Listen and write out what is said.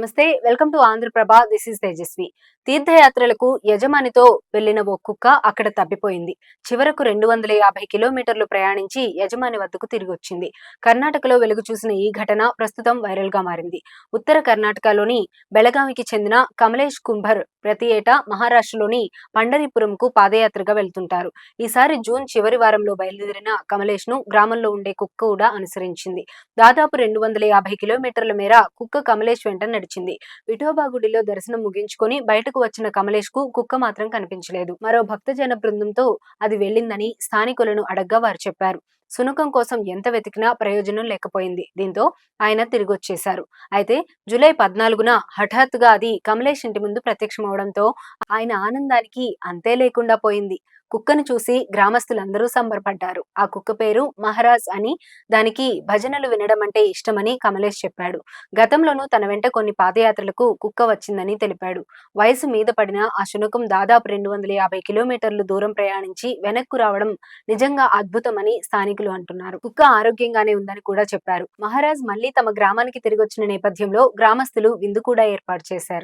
నమస్తే, welcome to Andhraprabha. This is Tejaswi. తీర్థయాత్రలకు యజమానితో వెళ్లిన ఓ కుక్క అక్కడ తప్పిపోయింది. చివరకు 250 కిలోమీటర్లు ప్రయాణించి యజమాని వద్దకు తిరిగొచ్చింది. కర్ణాటకలో వెలుగు చూసిన ఈ ఘటన ప్రస్తుతం వైరల్ గా మారింది. ఉత్తర కర్ణాటకలోని బెళగావికి చెందిన కమలేష్ కుంభర్ ప్రతి ఏటా మహారాష్ట్రలోని పండరిపురంకు పాదయాత్రగా వెళ్తుంటారు. ఈసారి జూన్ చివరి వారంలో బయలుదేరిన కమలేష్ ను గ్రామంలో ఉండే కుక్క కూడా అనుసరించింది. దాదాపు 250 కిలోమీటర్ల మేర కుక్క కమలేష్ వెంట నడిచింది. విఠోబా గుడిలో దర్శనం ముగించుకొని బయటకు వచ్చిన కమలేష్ కు కుక్క మాత్రం కనిపించలేదు. మరో భక్తజన బృందంతో అది వెళ్లిందని స్థానికులను అడగ్గా వారు చెప్పారు. సునకం కోసం ఎంత వెతికినా ప్రయోజనం లేకపోయింది. దీంతో ఆయన తిరిగొచ్చేశారు. అయితే జూలై 14న హఠాత్తుగా అది కమలేష్ ఇంటి ముందు ప్రత్యక్షమవడంతో ఆయన ఆనందానికి అంతే లేకుండా పోయింది. కుక్కను చూసి గ్రామస్తులందరూ సంబరపడ్డారు. ఆ కుక్క పేరు మహారాజ్ అని, దానికి భజనలు వినడం అంటే ఇష్టమని కమలేష్ చెప్పాడు. గతంలోనూ తన వెంట కొన్ని పాదయాత్రలకు కుక్క వచ్చిందని తెలిపాడు. వయసు మీద పడిన ఆ శునకం దాదాపు 250 కిలోమీటర్లు దూరం ప్రయాణించి వెనక్కు రావడం నిజంగా అద్భుతమని స్థానికులు అంటున్నారు. కుక్క ఆరోగ్యంగానే ఉందని కూడా చెప్పారు. మహారాజ్ మళ్లీ తమ గ్రామానికి తిరిగొచ్చిన నేపథ్యంలో గ్రామస్తులు విందు కూడా ఏర్పాటు చేశారు.